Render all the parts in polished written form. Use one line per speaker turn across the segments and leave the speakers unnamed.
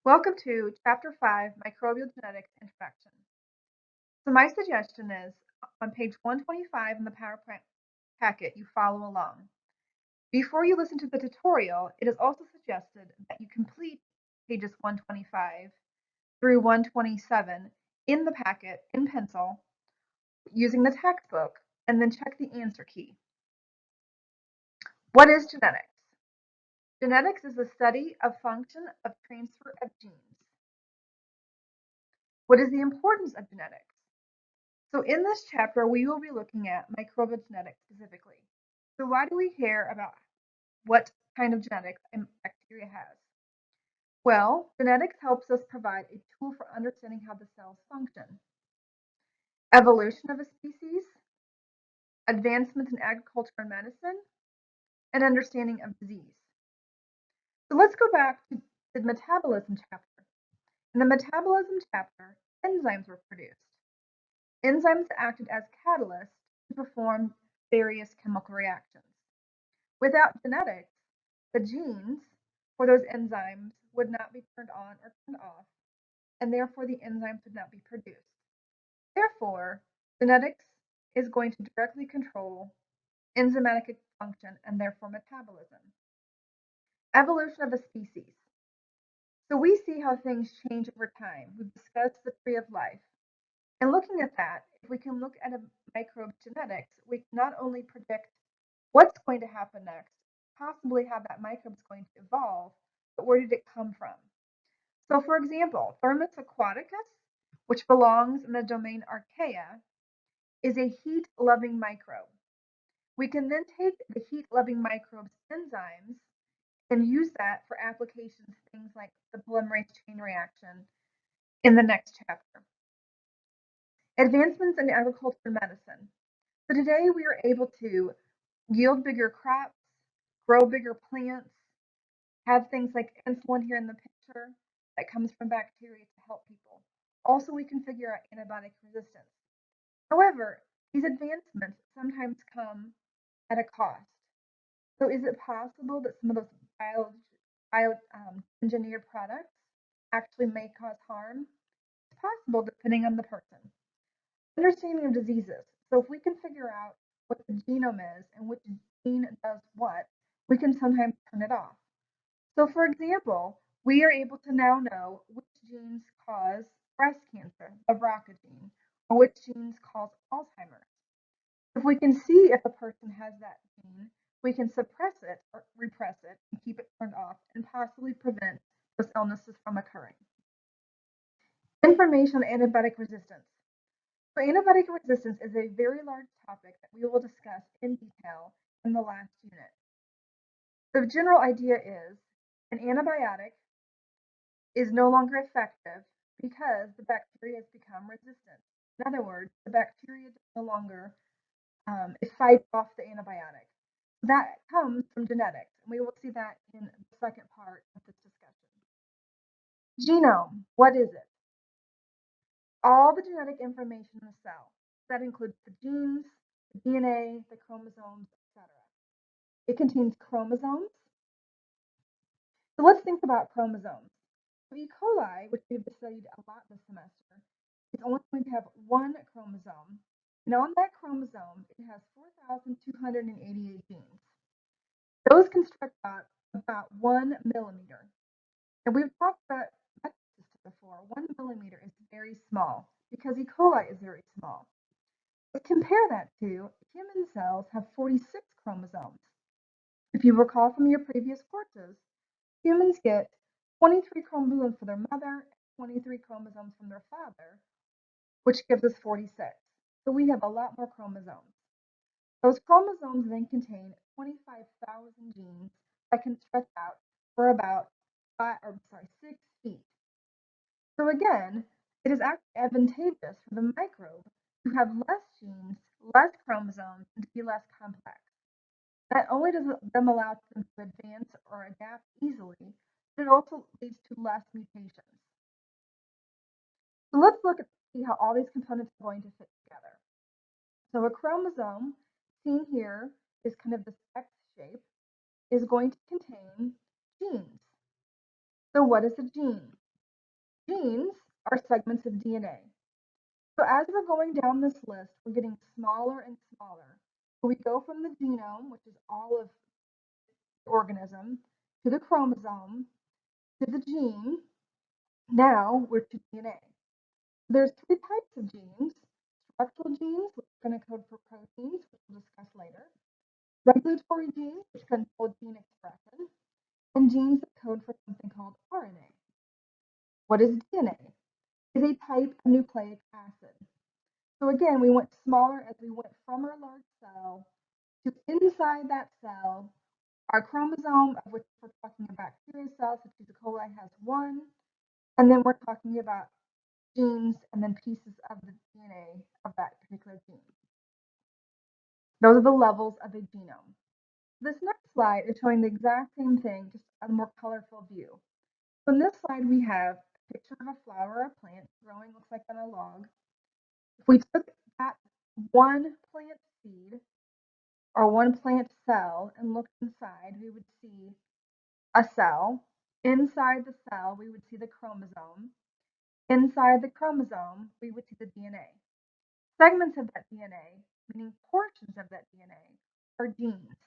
Welcome to Chapter 5, Microbial Genetics Introduction. So my suggestion is, on page 125 in the PowerPoint packet, you follow along. Before you listen to the tutorial, it is also suggested that you complete pages 125 through 127 in the packet in pencil using the textbook, and then check the answer key. What is genetics? Genetics is the study of function of transfer of genes. What is the importance of genetics? So in this chapter, we will be looking at microbial genetics specifically. So why do we care about what kind of genetics a bacteria has? Well, genetics helps us provide a tool for understanding how the cells function. Evolution of a species, advancements in agriculture and medicine, and understanding of disease. So let's go back to the metabolism chapter. In the metabolism chapter, enzymes were produced. Enzymes acted as catalysts to perform various chemical reactions. Without genetics, the genes for those enzymes would not be turned on or turned off, and therefore the enzymes would not be produced. Therefore, genetics is going to directly control enzymatic function and therefore metabolism. Evolution of a species. So we see how things change over time. We've discussed the tree of life. And looking at that, if we can look at a microbe genetics, we can not only predict what's going to happen next, possibly how that microbe is going to evolve, but where did it come from? So for example, Thermus aquaticus, which belongs in the domain Archaea, is a heat-loving microbe. We can then take the heat-loving microbe's enzymes and use that for applications, things like the polymerase chain reaction in the next chapter. Advancements in agriculture and medicine. So today we are able to yield bigger crops, grow bigger plants, have things like insulin here in the picture that comes from bacteria to help people. Also, we can figure out antibiotic resistance. However, these advancements sometimes come at a cost. So is it possible that some of those engineered products actually may cause harm? It's possible depending on the person. Understanding of diseases. So if we can figure out what the genome is and which gene does what, we can sometimes turn it off. So for example, we are able to now know which genes cause breast cancer, the BRCA gene, or which genes cause Alzheimer's. If we can see if a person has that gene, we can suppress it or repress it and keep it turned off and possibly prevent those illnesses from occurring. Information on antibiotic resistance. So antibiotic resistance is a very large topic that we will discuss in detail in the last unit. The general idea is an antibiotic is no longer effective because the bacteria has become resistant. In other words, the bacteria no longer fights off the antibiotic. That comes from genetics, and we will see that in the second part of this discussion. Genome, what is it? All the genetic information in the cell. That includes the genes, the DNA, the chromosomes, etc. It contains chromosomes. So let's think about chromosomes. So E. coli, which we've studied a lot this semester, is only going to have one chromosome. And on that chromosome, it has 4,288 genes. Those construct about 1 millimeter. And we've talked about this before. 1 millimeter is very small because E. coli is very small. But compare that to human cells have 46 chromosomes. If you recall from your previous courses, humans get 23 chromosomes from their mother, 23 chromosomes from their father, which gives us 46. So we have a lot more chromosomes. Those chromosomes then contain 25,000 genes that can stretch out for about 6 feet. So again, it is actually advantageous for the microbe to have less genes, less chromosomes, and to be less complex. Not only does them allow them to advance or adapt easily, but it also leads to less mutations. So let's look at see how all these components are going to fit together. So a chromosome, seen here, is kind of this X shape, is going to contain genes. So what is a gene? Genes are segments of DNA. So as we're going down this list, we're getting smaller and smaller. So we go from the genome, which is all of the organism, to the chromosome, to the gene. Now we're to DNA. There's three types of genes: structural genes, which are going to code for proteins, which we'll discuss later; regulatory genes, which control gene expression; and genes that code for something called RNA. What is DNA? It is a type of nucleic acid. So again, we went smaller as we went from our large cell to inside that cell. Our chromosome, of which we're talking about bacterial cells, such as E. coli, has one, and then we're talking about genes and then pieces of the DNA of that particular gene. Those are the levels of a genome. This next slide is showing the exact same thing, just a more colorful view. So in this slide, we have a picture of a flower or a plant growing, looks like on a log. If we took that one plant seed or one plant cell and looked inside, we would see a cell. Inside the cell, we would see the chromosome. Inside the chromosome, we would see the DNA. Segments of that DNA, meaning portions of that DNA, are genes.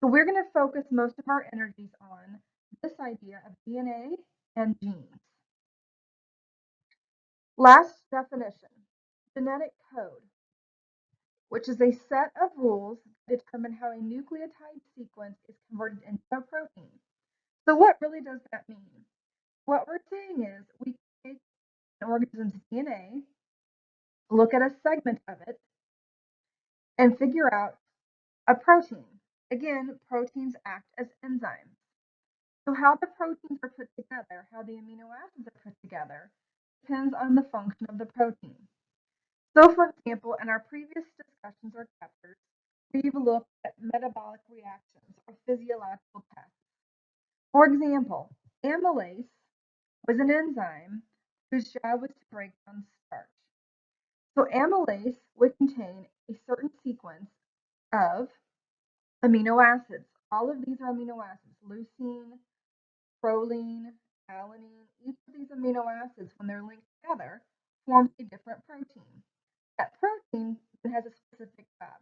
So we're going to focus most of our energies on this idea of DNA and genes. Last definition, genetic code, which is a set of rules that determine how a nucleotide sequence is converted into a protein. So what really does that mean? What we're saying is we take an organism's DNA, look at a segment of it, and figure out a protein. Again, proteins act as enzymes. So how the proteins are put together, how the amino acids are put together, depends on the function of the protein. So for example, in our previous discussions or chapters, we've looked at metabolic reactions or physiological tests. For example, amylase was an enzyme whose job was to break down starch. So amylase would contain a certain sequence of amino acids. All of these are amino acids: leucine, proline, alanine. Each of these amino acids, when they're linked together, forms a different protein. That protein has a specific job.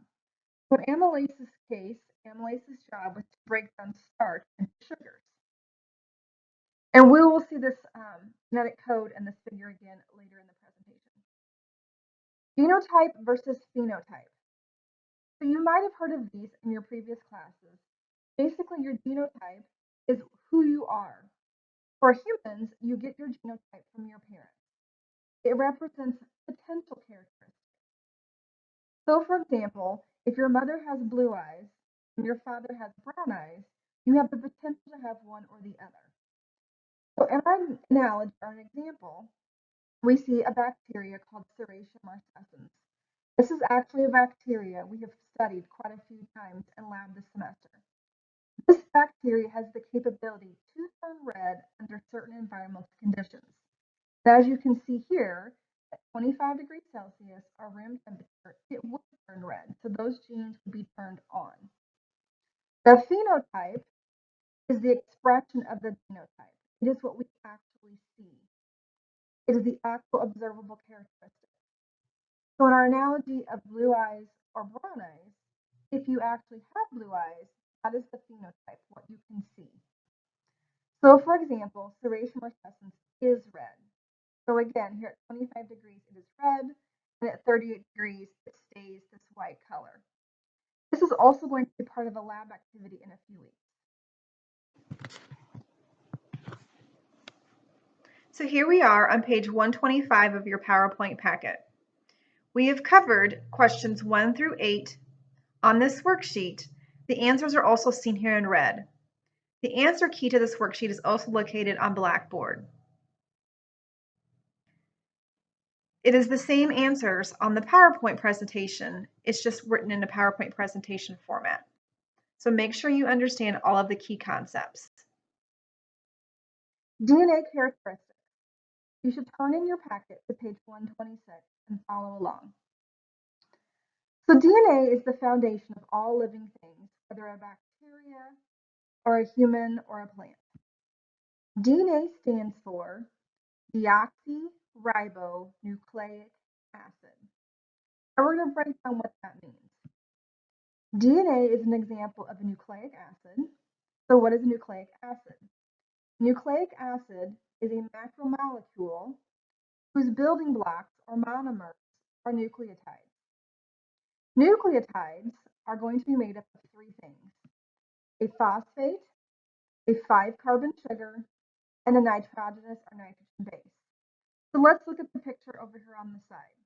So in amylase's case, amylase's job was to break down starch into sugars. And we will see this genetic code and this figure again later in the presentation. Genotype versus phenotype. So you might have heard of these in your previous classes. Basically, your genotype is who you are. For humans, you get your genotype from your parents. It represents potential characteristics. So for example, if your mother has blue eyes and your father has brown eyes, you have the potential to have one or the other. So in our analogy or an example, we see a bacteria called Serratia marcescens. This is actually a bacteria we have studied quite a few times in lab this semester. This bacteria has the capability to turn red under certain environmental conditions. And as you can see here, at 25 degrees Celsius, our room temperature, it would turn red. So those genes would be turned on. The phenotype is the expression of the genotype. It is what we actually see. It is the actual observable characteristic. So in our analogy of blue eyes or brown eyes, if you actually have blue eyes, that is the phenotype, what you can see. So for example, Serratia marcescens is red. So again, here at 25 degrees, it is red, and at 38 degrees, it stays this white color. This is also going to be part of a lab activity in a few weeks. So here we are on page 125 of your PowerPoint packet. We have covered questions 1 through 8 on this worksheet. The answers are also seen here in red. The answer key to this worksheet is also located on Blackboard. It is the same answers on the PowerPoint presentation. It's just written in a PowerPoint presentation format. So make sure you understand all of the key concepts. DNA characteristics. You should turn in your packet to page 126 and follow along. So DNA is the foundation of all living things, whether a bacteria or a human or a plant. DNA stands for deoxyribonucleic acid. And we're going to break down what that means. DNA is an example of a nucleic acid. So what is a nucleic acid? Nucleic acid is a macromolecule whose building blocks or monomers are nucleotides. Nucleotides are going to be made up of three things: a phosphate, a 5-carbon sugar, and a nitrogenous or nitrogen base. So let's look at the picture over here on the side.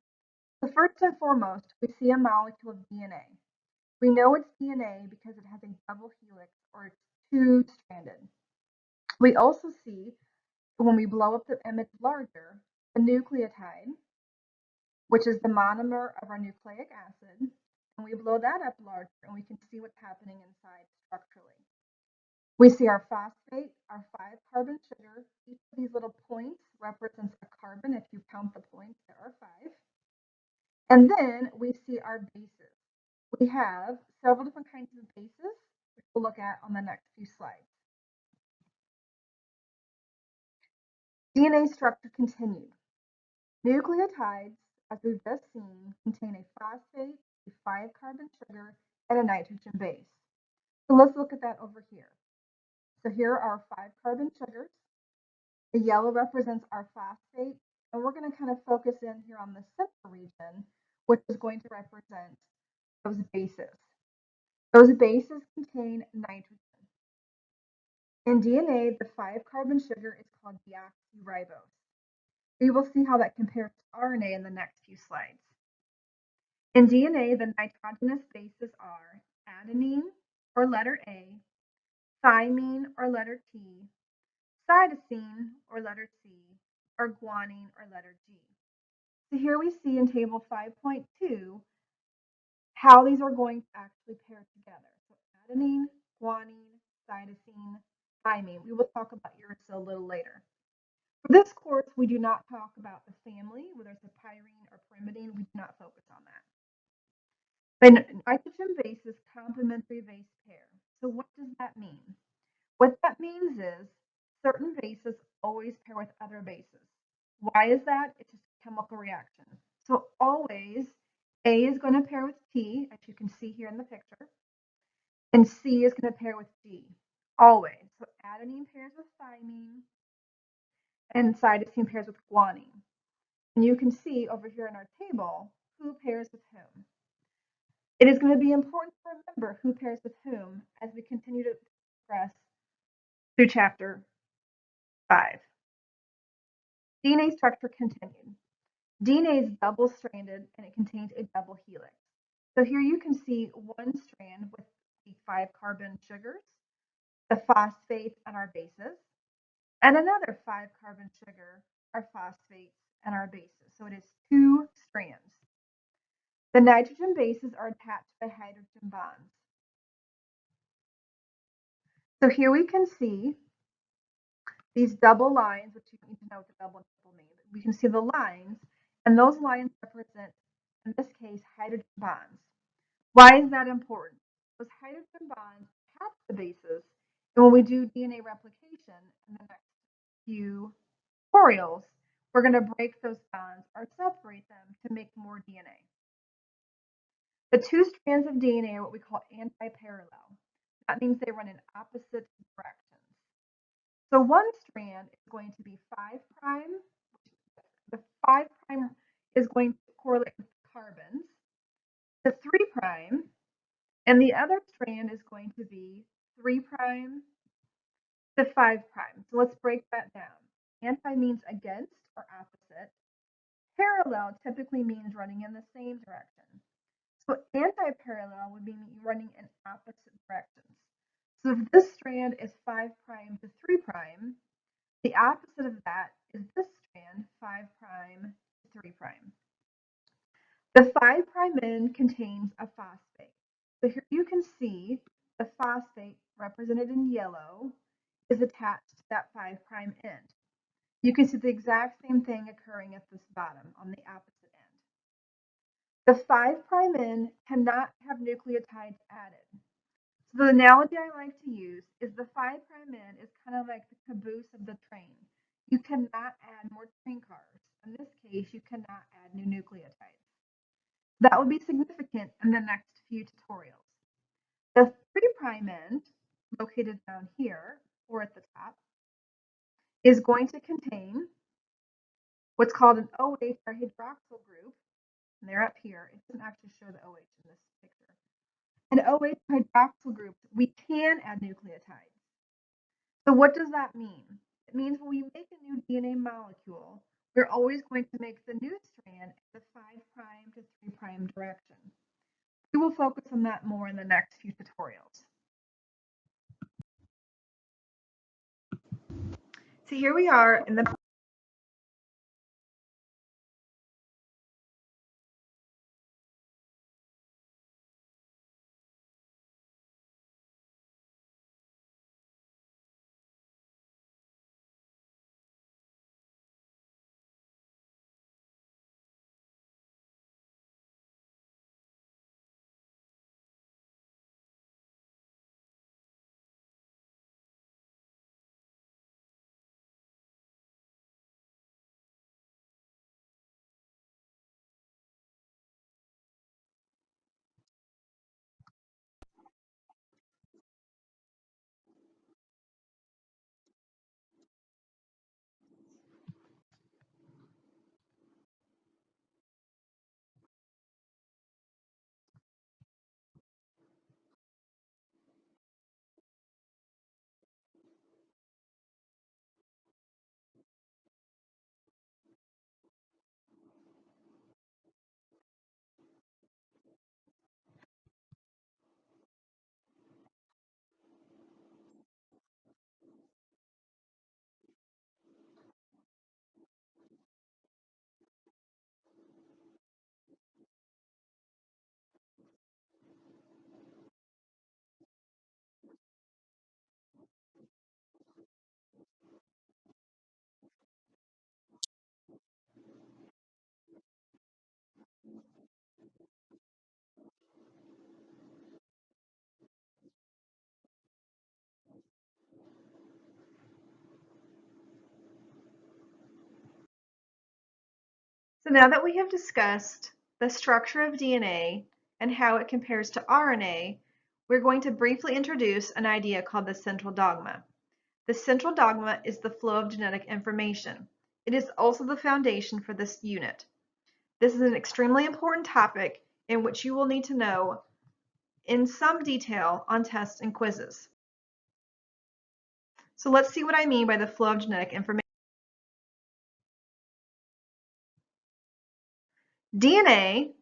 So first and foremost, we see a molecule of DNA. We know it's DNA because it has a double helix, or it's two-stranded. We also see, when we blow up the image larger, a nucleotide, which is the monomer of our nucleic acid, and we blow that up larger and we can see what's happening inside structurally. We see our phosphate, our 5-carbon sugar. Each of these little points represents a carbon. If you count the points, there are 5. And then we see our bases. We have several different kinds of bases, which we'll look at on the next few slides. DNA structure continued. Nucleotides, as we've just seen, contain a phosphate, a 5-carbon sugar, and a nitrogen base. So let's look at that over here. So here are our 5-carbon sugars. The yellow represents our phosphate, and we're going to kind of focus in here on the central region, which is going to represent those bases. Those bases contain nitrogen. In DNA, the 5-carbon sugar is called deoxyribose. We will see how that compares to RNA in the next few slides. In DNA, the nitrogenous bases are adenine, or letter A, thymine, or letter T, cytosine, or letter C, or guanine, or letter G. So here we see in table 5.2 how these are going to actually pair together. So adenine, guanine, cytosine, thymine. We will talk about uracil a little later. For this course, we do not talk about the family, whether it's a pyrene or pyrimidine. We do not focus on that. The nitrogen base is complementary base pair. So what does that mean? What that means is certain bases always pair with other bases. Why is that? It's just a chemical reaction. So always A is going to pair with T, as you can see here in the picture, and C is going to pair with G. Always. So adenine pairs with thymine, and cytosine pairs with guanine. And you can see over here in our table who pairs with whom. It is going to be important to remember who pairs with whom as we continue to progress through chapter 5. DNA structure continued. DNA is double-stranded and it contains a double helix. So here you can see one strand with the 5-carbon sugars, the phosphates and our bases, and another 5-carbon sugar, our phosphates and our bases. So it is 2 strands. The nitrogen bases are attached by hydrogen bonds. So here we can see these double lines, which you need to know what the double and triple mean. We can see the lines, and those lines represent, in this case, hydrogen bonds. Why is that important? Those hydrogen bonds attach the bases, and when we do DNA replication in the next few tutorials, we're going to break those bonds or separate them to make more DNA. The 2 strands of DNA are what we call anti-parallel. That means they run in opposite directions. So one strand is going to be 5 prime. The 5 prime is going to correlate with the carbons. The 3 prime, and the other strand is going to be 3 prime to 5 prime. So let's break that down. Anti means against or opposite. Parallel typically means running in the same direction. So anti-parallel would mean running in opposite directions. So if this strand is 5 prime to 3 prime, the opposite of that is this strand, 5 prime to 3 prime. The 5 prime end contains a phosphate. So here you can see the phosphate, represented in yellow, is attached to that 5 prime end. You can see the exact same thing occurring at this bottom on the opposite end. The 5 prime end cannot have nucleotides added. So the analogy I like to use is the 5 prime end is kind of like the caboose of the train. You cannot add more train cars. In this case, you cannot add new nucleotides. That will be significant in the next few tutorials. The 3' end, located down here or at the top, is going to contain what's called an OH or hydroxyl group. And they're up here. It doesn't actually show the OH in this picture. An OH hydroxyl group, we can add nucleotides. So what does that mean? It means when we make a new DNA molecule, we're always going to make the new strand in the 5' to 3' direction. We will focus on that more in the next few tutorials. So here we are in the So now that we have discussed the structure of DNA and how it compares to RNA, we're going to briefly introduce an idea called the central dogma. The central dogma is the flow of genetic information. It is also the foundation for this unit. This is an extremely important topic in which you will need to know in some detail on tests and quizzes. So let's see what I mean by the flow of genetic information. DNA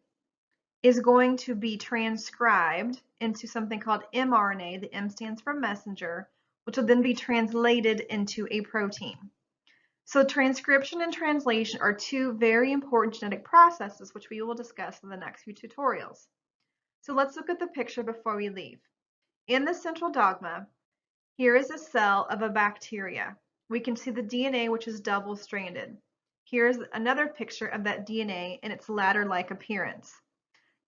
is going to be transcribed into something called mRNA. The M stands for messenger, which will then be translated into a protein. So transcription and translation are two very important genetic processes, which we will discuss in the next few tutorials. So let's look at the picture before we leave. In the central dogma, here is a cell of a bacteria. We can see the DNA, which is double-stranded. Here's another picture of that DNA in its ladder-like appearance.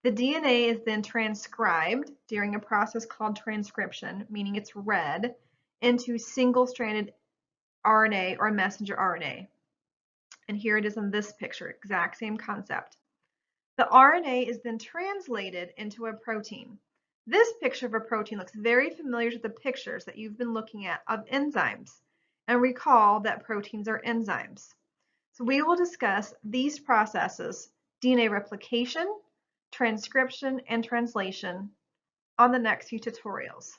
The DNA is then transcribed during a process called transcription, meaning it's read, into single-stranded RNA or messenger RNA. And here it is in this picture, exact same concept. The RNA is then translated into a protein. This picture of a protein looks very familiar to the pictures that you've been looking at of enzymes. And recall that proteins are enzymes. So we will discuss these processes, DNA replication, transcription, and translation, on the next few tutorials.